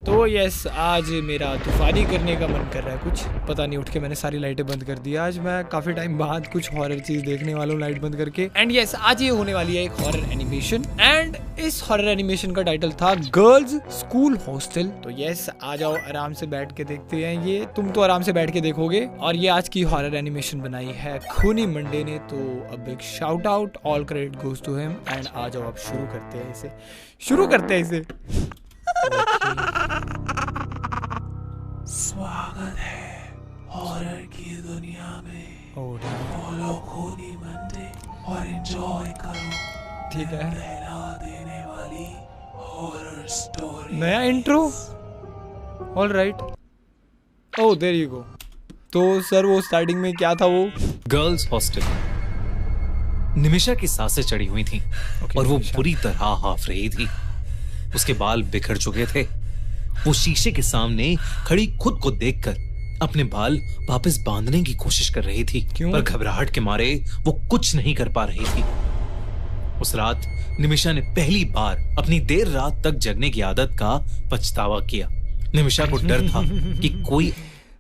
तो यस, आज मेरा तूफानी करने का मन कर रहा है कुछ, पता नहीं, उठ के मैंने सारी लाइटें बंद कर दी। आज मैं काफी टाइम बाद कुछ हॉरर चीज देखने वाला हूँ लाइट बंद करके। एंड यस, आज ये होने वाली है एक हॉरर एनिमेशन, एंड इस हॉरर एनिमेशन का टाइटल था गर्ल्स स्कूल हॉस्टल। तो यस, आ जाओ, आराम से बैठ के देखते हैं। ये तुम तो आराम से बैठ के देखोगे, और ये आज की हॉरर एनिमेशन बनाई है खूनी मंडे ने, तो a big shout out, all credit goes to him. And आ जाओ, अब शुरू करते हैं इसे। स्वागत है हॉरर की दुनिया में। फॉलो खूनी मंडे और एंजॉय करो। ठीक है, दहला देने वाली हॉरर स्टोरी। नया intro, all right. Oh there you go. तो सर, वो स्टार्टिंग में क्या था? वो गर्ल्स हॉस्टल। निमिषा की सांसें चढ़ी हुई थीं और वो बुरी तरह हाफ रही थी। उसके बाल बिखर चुके थे। वो शीशे के सामने खड़ी खुद को देखकर अपने बाल वापस बांधने की कोशिश कर रही थी, पर घबराहट के मारे वो कुछ नहीं कर पा रही थी। उस रात निमिषा ने पहली बार अपनी देर रात तक जगने की आदत का पछतावा किया। निमिषा को डर था कि कोई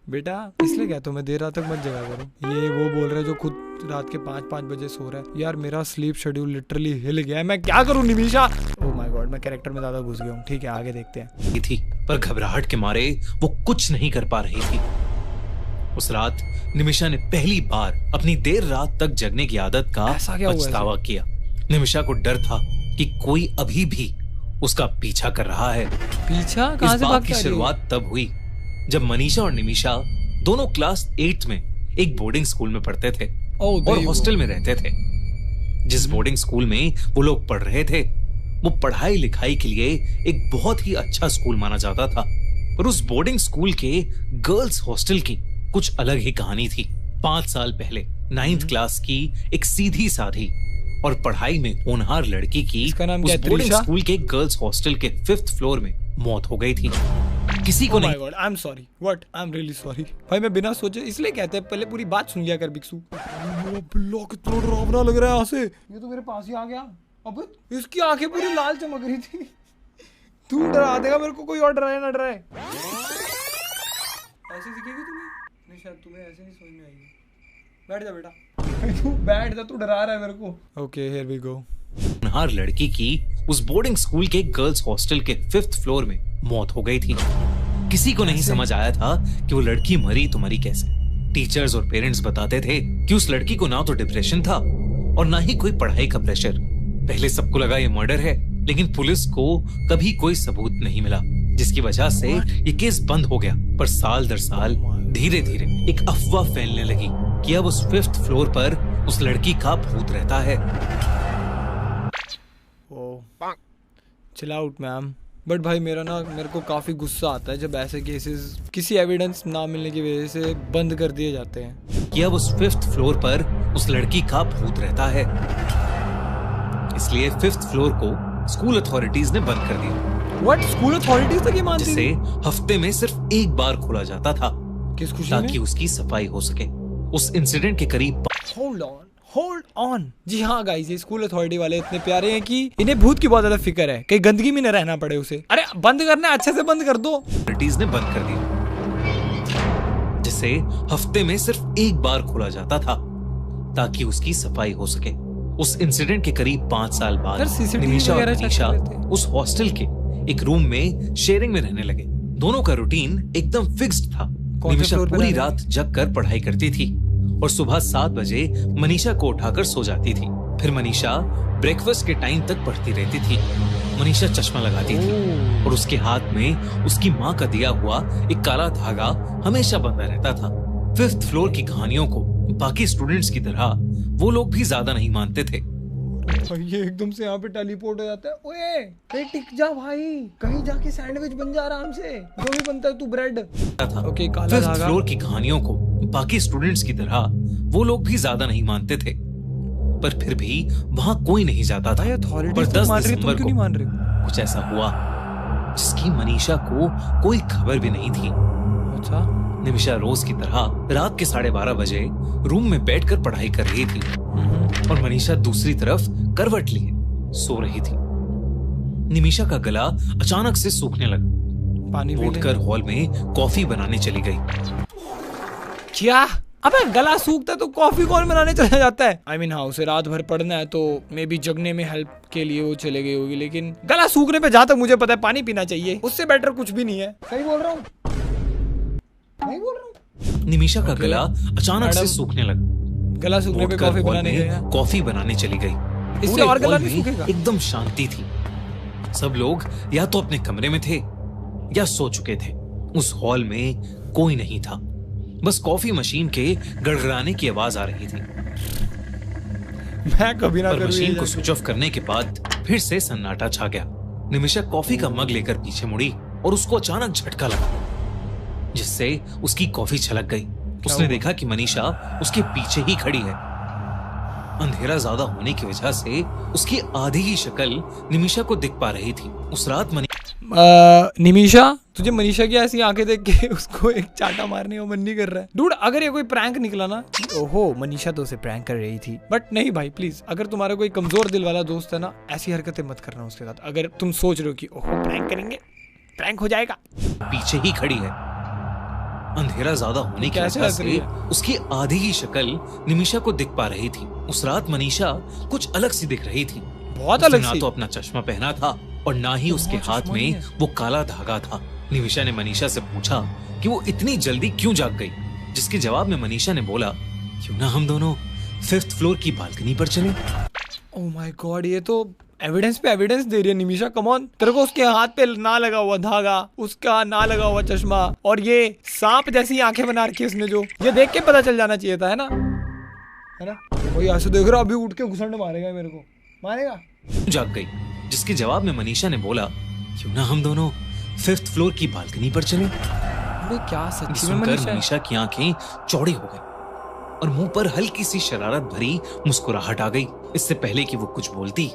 बेटा, इसलिए क्या तुम्हें देर रात तक मत जगा करो। ये वो बोल रहा है जो खुद रात के 5 बजे सो रहा है। यार, मेरा स्लीप शेड्यूल लिटरली हिल गया है, मैं क्या करूं निमिषा? ओह माय गॉड, मैं कैरेक्टर में ज्यादा घुस गया हूं। ठीक है, आगे देखते हैं। थी, पर घबराहट के मारे वो कुछ नहीं कर पा रही थी। उस रात निमिषा ने पहली बार अपनी देर रात तक जगने की आदत का पछतावा किया। निमिषा को डर था कि कोई अभी भी उसका पीछा कर रहा है। पीछा कहां से? इस बात की शुरुआत तब हुई जब मनीषा और निमिषा दोनों क्लास 8th में एक बोर्डिंग स्कूल में पढ़ते थे और हॉस्टल में रहते थे। जिस बोर्डिंग स्कूल में वो लोग पढ़ रहे थे, वो पढ़ाई लिखाई के लिए एक बहुत ही अच्छा स्कूल माना जाता था। पर उस बोर्डिंग स्कूल के गर्ल्स हॉस्टल की कुछ अलग ही कहानी थी। 5 साल पहले 9th क्लास की एक सीधी साधी और पढ़ाई में होनहार लड़की की उस बोर्डिंग स्कूल के गर्ल्स हॉस्टल के 5th फ्लोर में मौत हो गई थी। किसी को नहीं। Oh my God, I'm sorry. What? I'm really sorry. भाई, मैं बिना सोचे, इसलिए कहते हैं पहले पूरी बात सुन लिया कर बिक्सू। मेरा बिल्ला कितना डरावना लग रहा है यहाँ से। ये तो मेरे पास ही आ गया। अबे, इसकी आंखें पूरी लाल चमक रही थी। तू डरा देगा मेरे को, कोई और डराए ना डराए। ऐसे दिखेगी तुम्हें? नहीं, शायद तुम्हें ऐसे नहीं समझ में आएगी। बैठ जा बेटा। तू बैठ जा, तू डरा रहा है मेरे को। Okay, here we go. होनहार लड़की की उस बोर्डिंग स्कूल के गर्ल्स हॉस्टल के 5th फ्लोर में मौत हो गई थी। किसी को नहीं समझ आया था कि वो लड़की मरी तो मरी कैसे। टीचर्स और पेरेंट्स बताते थे कि उस लड़की को ना तो डिप्रेशन था और ना ही कोई पढ़ाई का प्रेशर। पहले सबको लगा ये मर्डर है, लेकिन पुलिस को कभी कोई सबूत नहीं मिला, जिसकी वजह से ये केस बंद हो गया। पर साल दर साल धीरे धीरे एक अफवाह फैलने लगी कि अब उस 5th फ्लोर पर उस लड़की का भूत रहता है। Chill out ma'am. बट भाई, मेरे को काफी गुस्सा आता है जब ऐसे केसेस किसी एविडेंस ना मिलने की वजह से बंद कर दिए जाते हैं। कि अब उस 5th फ्लोर पर उस लड़की का भूत रहता है, इसलिए 5th फ्लोर को स्कूल अथॉरिटीज ने बंद कर दिया। व्हाट? स्कूल अथॉरिटीज तक ये मानती थी? जिसे हफ्ते में सिर्फ एक बार खोला जाता था। किस खुशी ताकि में? उसकी सफाई हो सके। उस इंसिडेंट के करीब होल्ड ऑन। जी हाँ गाइस, ये स्कूल अथॉरिटी वाले इतने प्यारे हैं कि इन्हें भूत की बहुत ज्यादा फिक्र है, कहीं गंदगी में न रहना पड़े उसे। अरे बंद करना, अच्छे से बंद कर दो। ब्रिटिश ने बंद कर दिया, जिसे हफ्ते में सिर्फ एक बार खोला जाता था ताकि उसकी सफाई हो सके। उस इंसिडेंट के करीब 5 साल बाद निमिषा और मनीषा उस हॉस्टल के एक रूम में शेयरिंग में रहने लगे। दोनों का रूटीन एकदम फिक्स्ड था। निमिषा पूरी रात जग कर पढ़ाई करती थी और सुबह 7 बजे मनीषा को उठाकर सो जाती थी। फिर मनीषा ब्रेकफास्ट के टाइम तक पढ़ती रहती थी। मनीषा चश्मा लगाती थी और उसके हाथ में उसकी माँ का दिया हुआ एक काला धागा हमेशा बंधा रहता था। 5th फ्लोर की कहानियों को बाकी स्टूडेंट्स की तरह वो लोग भी ज्यादा नहीं मानते थे। ये एकदम से यहाँ पे टेलीपोर्ट हो जाता है। ओए, टिक जा भाई, कहीं जाके सैंडविच बन जा आराम से, जो भी बनता है तू ब्रेड। ओके, काला धागा। 5th फ्लोर की कहानियों को बाकी स्टूडेंट्स की तरह वो लोग भी ज्यादा नहीं मानते थे, पर फिर भी वहाँ कोई नहीं जाता था। पर 10 दिसंबर को कुछ ऐसा हुआ जिसकी मनीषा को कोई खबर भी नहीं थी। अच्छा? निमिषा रोज की तरह रात के 12:30 बजे रूम में बैठकर पढ़ाई कर रही थी और मनीषा दूसरी तरफ करवट लिए सो रही थी। निमिषा का गला अचानक से सूखने लगा पानी पी ले। उठकर हॉल में कॉफी बनाने चली गई। क्या? अबे गला सूखता है तो कॉफी कौन बनाने चला जाता है? I mean, हाँ, उसे रात भर पढ़ना है तो मे बी जगने में हेल्प के लिए वो चले गई होगी, लेकिन गला सूखने पे जहाँ तक मुझे पता है पानी पीना चाहिए, उससे बेटर कुछ भी नहीं है। सही बोल रहा हूँ? नहीं बोल रहा हूँ? निमिषा का गला अचानक से सूखने लगा। गला सूखने पे कॉफी बनाने गए। कॉफी बनाने चली गई। इससे और गला नहीं सूखेगा? एकदम शांति थी। सब लोग या तो अपने कमरे में थे या सो चुके थे। उस हॉल में कोई नहीं था, बस कॉफी मशीन के गड़गड़ाने की आवाज आ रही थी। मैं कभी ना पर मशीन को स्विच ऑफ करने के बाद फिर से सन्नाटा छा गया। निमिषा कॉफी का मग लेकर पीछे मुड़ी और उसको अचानक झटका लगा, जिससे उसकी कॉफी छलक गई। उसने देखा कि मनीषा उसके पीछे ही खड़ी है। अंधेरा ज्यादा होने की वजह से उसकी आधी ही शक्ल निमिषा को दिख पा रही थी। उस रात निमिषा, तुझे मनीषा की ऐसी आंखें देख के उसको एक चाटा मारने का मन नहीं कर रहा है? डूड, अगर ये कोई प्रैंक निकला ना, ओहो मनीषा तो उसे प्रैंक कर रही थी, बट नहीं भाई प्लीज, अगर तुम्हारा कोई कमजोर दिल वाला दोस्त है ना, ऐसी हरकतें मत करना उसके साथ। अगर तुम सोच रहे हो कि ओहो प्रैंक करेंगे, प्रैंक हो जाएगा, पीछे ही खड़ी है। अंधेरा ज्यादा होने की वजह से उसकी आधी ही शक्ल निमिषा को दिख पा रही थी। उस रात मनीषा कुछ अलग सी दिख रही थी। बहुत अलग सी। ना तो अपना चश्मा पहना था और ना ही उसके हाथ में वो काला धागा था। निमिषा ने मनीषा से पूछा कि वो इतनी जल्दी क्यों जाग गई, जिसके जवाब में मनीषा ने बोला, क्यों ना हम दोनों 5th फ्लोर की बालकनी पर चलें। ओह माय गॉड, ये तो एविडेंस पे एविडेंस दे रही है निमिषा। कम ऑन, तेरे को उसके हाथ पे ना लगा हुआ धागा, उसका ना लगा हुआ चश्मा और ये सांप जैसी आंखें बना रखी है उसने, जो ये देख के पता चल जाना चाहिए था, है ना? वही ऐसे देख रहा, अभी उठ के घुसंड मारेगा, मेरे को मारेगा। जाग गई, जिसके जवाब में मनीषा ने बोला, क्यों ना हम दोनों 5th फ्लोर की बालकनी पर चलें। क्या सच्ची में मनीषा की आंखें चौड़ी हो गई और मुंह पर हल्की सी शरारत भरी मुस्कुराहट आ गई। इससे पहले कि वो कुछ बोलती,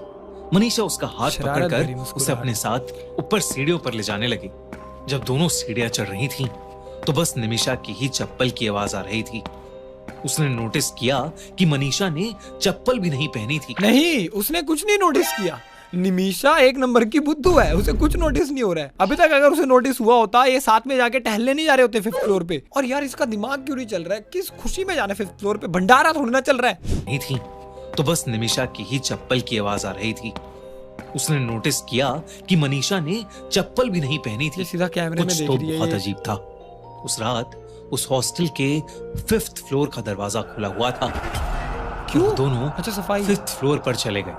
मनीषा उसका हाथ पकड़कर उसे अपने साथ ऊपर सीढ़ियों पर ले जाने लगी। जब दोनों सीढ़ियां चढ़ रही थीं, तो बस निमिषा की ही चप्पल की आवाज आ रही थी। उसने नोटिस किया कि मनीषा ने चप्पल भी नहीं पहनी थी। नहीं, उसने कुछ नहीं नोटिस किया। निमिषा एक नंबर की बुद्धू है, उसे कुछ नोटिस नहीं हो रहा है अभी तक। अगर उसे नोटिस हुआ होता, ये साथ में जाके टहलने नहीं जा रहे होते 5th फ्लोर पे। और यार इसका दिमाग क्यों नहीं चल रहा है? किस खुशी में जाना 5th फ्लोर पे? भंडारा थोड़ी ना चल रहा है। नहीं थी, तो बस निमिषा की ही चप्पल की आवाज आ रही थी। उसने नोटिस किया कि मनीषा ने चप्पल भी नहीं पहनी थी। सीधा कैमरे में देख रही है। बहुत अजीब था। उस रात उस हॉस्टल के 5th फ्लोर का दरवाजा खुला हुआ था। क्यों? दोनों अच्छा, सफाई। 5th फ्लोर पर चले गए।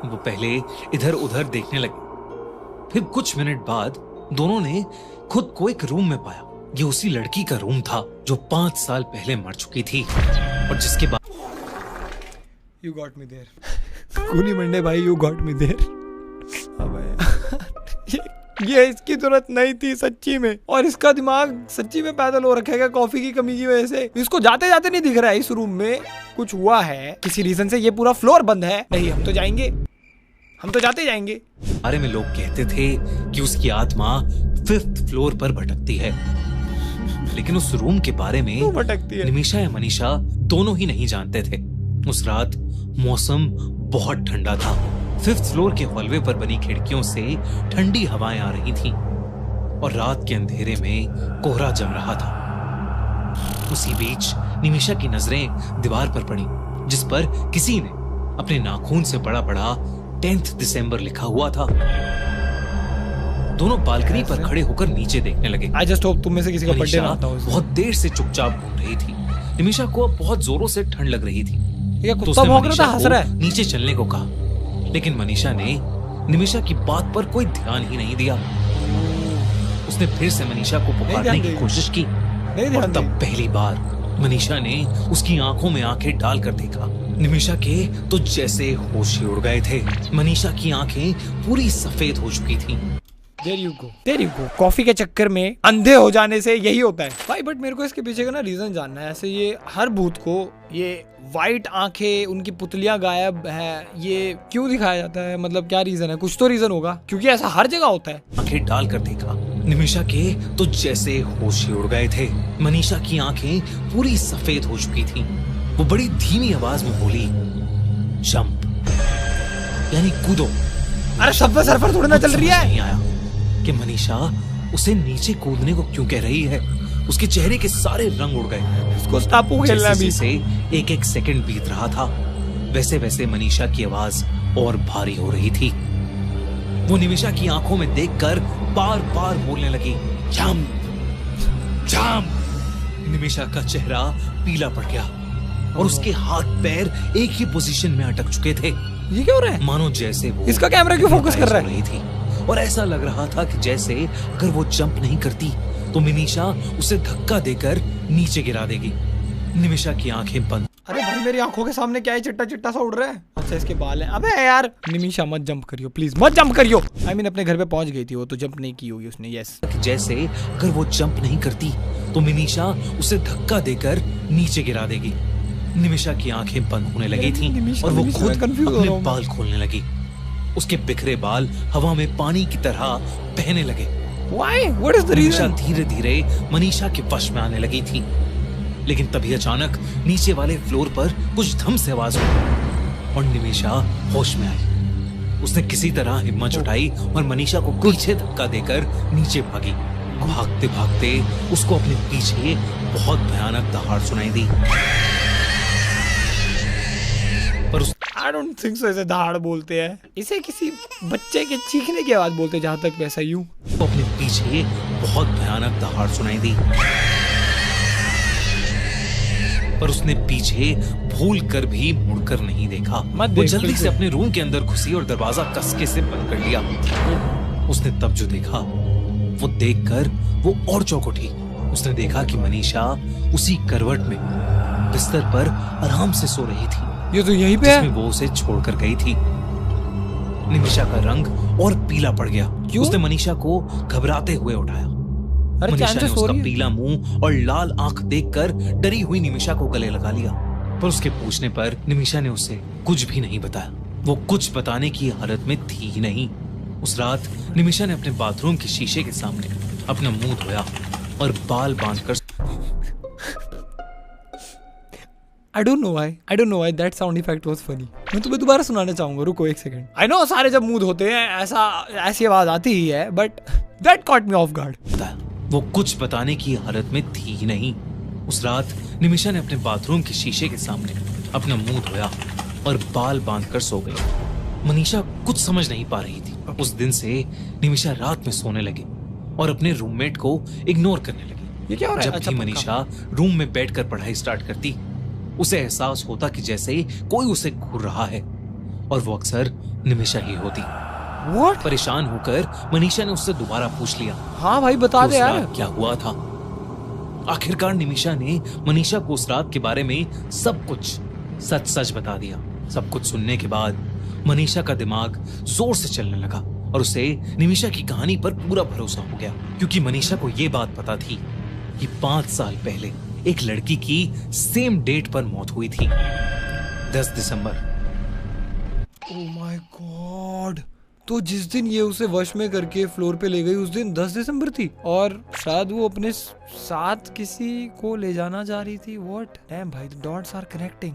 वो पहले इधर उधर देखने लगे। फिर कुछ मिनट बाद दोनों ने खुद को एक रूम में पाया। ये उसी लड़की का रूम था जो 5 साल पहले मर चुकी थी और जिसके बाद You got me there. कूनी मंडे भाई, you got me there. ये इसकी जरूरत नहीं थी सच्ची में, और इसका दिमाग सच्ची में पैदल हो रखा है कॉफी की कमी की वजह से। इसको जाते जाते नहीं दिख रहा है इस रूम में कुछ हुआ है किसी रीजन से। ये पूरा फ्लोर बंद है। नहीं, हम तो जाएंगे, हम तो जाते जाएंगे। बारे में लोग कहते थे कि उसकी आत्मा 5th फ्लोर पर भटकती है, लेकिन उस रूम के बारे में भटकती है निमिषा या मनीषा दोनों ही नहीं जानते थे। उस रात मौसम बहुत ठंडा था। 5th फ्लोर के हॉलवे पर बनी खिड़कियों से ठंडी हवाएं आ रही थीं और रात के अंधेरे में कोहरा जम रहा था। उसी बीच निमिषा की नजरें दीवार पर पड़ी, जिस पर किसी ने अपने नाखून से बड़ा बड़ा 10th दिसंबर लिखा हुआ था। दोनों बालकनी पर खड़े होकर नीचे देखने लगे। I just hope तुम में से किसी का बर्थडे ना आता हो। बहुत देर से चुपचाप घूम रही थी। निमिषा को अब बहुत जोरों से ठंड लग रही थी। ये कुत्ता भौंक रहा था, हंस रहा है। नीचे चलने को कहा, लेकिन मनीषा ने निमिषा की बात पर कोई ध्यान ही नहीं दिया। उसने फिर से मनीषा को पुकारने की कोशिश की और तब पहली बार मनीषा ने उसकी आंखों में आंखें डालकर देखा। निमिषा के तो जैसे होश ही उड़ गए थे। मनीषा की आंखें पूरी सफेद हो चुकी थीं। There you go. There you go. Coffee के चक्कर में अंधे हो जाने से यही होता है भाई। बट मेरे को इसके पीछे का ना रीजन जानना है। ऐसे ये हर भूत को ये वाइट आंखें, उनकी पुतलियां गायब है, ये क्यों दिखाया जाता है? मतलब क्या रीजन है? कुछ तो रीजन होगा, क्योंकि ऐसा हर जगह होता है। आंखें डालकर देखा। निमिषा के तो जैसे होश ही उड़ गए थे। मनीषा की आंखें पूरी सफेद हो चुकी थीं। वो बड़ी धीमी आवाज में बोली, जंप, यानी कूदो। अरे सब सर्फर थोड़ी ना चल रही है। नहीं आया कि मनीषा उसे नीचे कूदने को क्यों कह रही है? उसके चेहरे के सारे रंग उड़ गए। उसको टापू खेलना भी। जैसे एक एक सेकंड बीत रहा था, वैसे वैसे मनीषा की आवाज और भारी हो रही थी। वो निमिषा की आंखों में देखकर बार बार बोलने लगी, जाम जाम। निमिषा का चेहरा पीला पड़ गया और उसके हाथ पैर एक ही पोजीशन में अटक चुके थे। ये क्या हो रहा है? मानो जैसे वो इसका कैमरा क्यों फोकस कर रहा है? थी और ऐसा लग रहा था कि जैसे अगर वो जंप नहीं करती तो निमिषा उसे धक्का देकर नीचे गिरा देगी। निमिषा की आंखें बंद। अरे भाई मेरी आंखों के सामने क्या है? चिट्टा चिट्टा सा उड़ रहा है। अच्छा इसके बाल हैं। अबे यार निमिषा मत जंप करियो प्लीज, मत जंप करियो। आई मीन अपने घर पे पहुंच गई थी वो, तो जंप नहीं की होगी उसने। यस जैसे अगर वो जंप नहीं करती तो निमिषा उसे धक्का देकर नीचे गिरा देगी। निमिषा की आंखें बंद होने लगी थी और वो खुद अपने बाल खोलने लगी। उसके बिखरे बाल हवा में पानी की तरह बहने लगे। Why? What is the Nimisha reason? धीरे धीरे मनीषा के वश में आने लगी थी, लेकिन तभी अचानक नीचे वाले फ्लोर पर कुछ धम से आवाज हुई और निमिषा होश में आई। उसने किसी तरह हिम्मत जुटाई और मनीषा को पीछे धक्का देकर नीचे भागी। भागते भागते उसको अपने पीछे बहुत भयानक दहाड़ सुनाई दी। पर I don't think so इसे दहाड़ बोलते हैं, इसे किसी बच्चे के चीखने की आवाज बोलते हैं जहां तक वैसा यूं। वो अपने पीछे बहुत भयानक दहाड़ सुनाई दी, पर उसने पीछे भूल कर भी मुड़कर नहीं देखा। वो जल्दी से अपने रूम के अंदर घुसी और दरवाजा कसके से बंद कर लिया। उसने तब जो देखा वो देखकर वो और चौंक उठी। उसने देखा कि मनीषा उसी करवट में बिस्तर पर आराम से सो रही थी। ये तो यहीं पे है जिसमें वो उसे छोड़कर गई थी। निमिषा का रंग और पीला पड़ गया। उसने मनीषा को घबराते हुए उठाया। मनीषा ने उसका पीला मुंह और लाल आंख देखकर डरी हुई निमिषा को गले लगा लिया, पर उसके पूछने पर निमिषा ने उसे कुछ भी नहीं बताया। वो कुछ बताने की हालत में थी ही नहीं। उस रात निमिषा ने अपने बाथरूम के शीशे के सामने अपना मुंह धोया और बाल बांधकर I don't know why that sound effect was funny. मैं तुम्हें दोबारा सुनाना चाहूंगा, रुको एक सेकंड। I know सारे जब मुंह धोते हैं ऐसी आवाज आती ही है, but that caught me off guard. वो कुछ बताने की हालत में थी ही नहीं। उस रात निमिषा ने अपने बाथरूम के शीशे के सामने अपना मुंह धोया और बाल बांधकर सो गई। मनीषा कुछ समझ नहीं पा रही थी। उस दिन से निमिषा रात में सोने लगी और अपने रूममेट को इग्नोर करने लगी। ये क्या हो रहा है? जब भी मनीषा रूम में बैठकर पढ़ाई स्टार्ट करती, उसे एहसास होता कि जैसे कोई उसे घूर रहा है और वो अक्सर निमिषा ही होती। What? परेशान होकर मनीषा ने उससे दोबारा पूछ लिया, हाँ भाई बता दे यार क्या हुआ था। आखिरकार निमिषा ने मनीषा को उस रात के बारे में सब कुछ सच सच बता दिया। सब कुछ सुनने के बाद मनीषा का दिमाग जोर से चलने लगा और उसे निमिषा की कहानी पर पूरा भरोसा हो गया, क्योंकि मनीषा को यह बात पता थी कि 5 साल पहले एक लड़की की सेम डेट पर मौत हुई थी, 10 दिसंबर। Oh my God! तो जिस दिन ये उसे वश में करके फ्लोर पे ले गई उस दिन 10 दिसंबर थी और शायद वो अपने साथ किसी को ले जाना चाह रही थी। What? Damn भाई, the dots are connecting.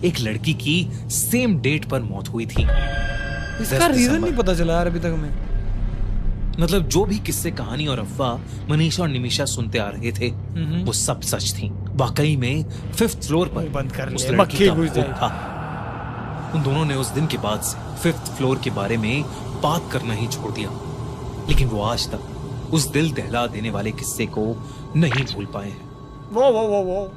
एक लड़की की सेम डेट पर मौत हुई थी। इसका रीजन नहीं पता चला यार अभी तक हमें। मतलब जो भी किस्से, कहानी और अफवाह मनीषा और निमिषा सुनते आ रहे थे वो सब सच थी। वाकई में 5th फ्लोर पर बंद कर उस ले, लड़की का घुस खून था। उन दोनों ने उस दिन के बाद से 5th फ्लोर के बारे में बात करना ही छोड़ दिया, लेकिन वो आज तक उस दिल दहला देने वाले किस्से को नहीं भूल पाए हैं। वो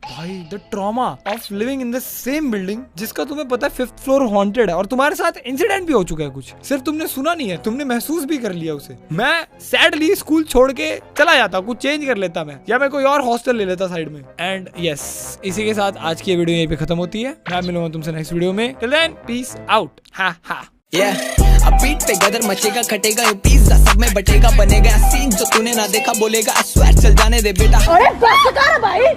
भाई, the trauma of living in the same building, जिसका तुम्हें पता है 5th फ्लोर हॉन्टेड है और तुम्हारे साथ इंसिडेंट भी हो चुका है कुछ। सिर्फ तुमने सुना नहीं है, तुमने महसूस भी कर लिया उसे। मैं सैडली स्कूल छोड़ के चला जाता, कुछ चेंज कर लेता मैं, या मैं कोई और हॉस्टल ले लेता साइड में। एंड यस, इसी के साथ आज की वीडियो यहीं पे खत्म होती है। मैं मिलूंगा तुमसे नेक्स्ट वीडियो में। Till then peace out. अब बीट पे गदर मचेगा, खटेगा ये पिज्जा सब में बटेगा, बनेगा सीन जो तूने ना देखा बोलेगा, I swear चल जाने दे बेटा। अरे बस कर भाई।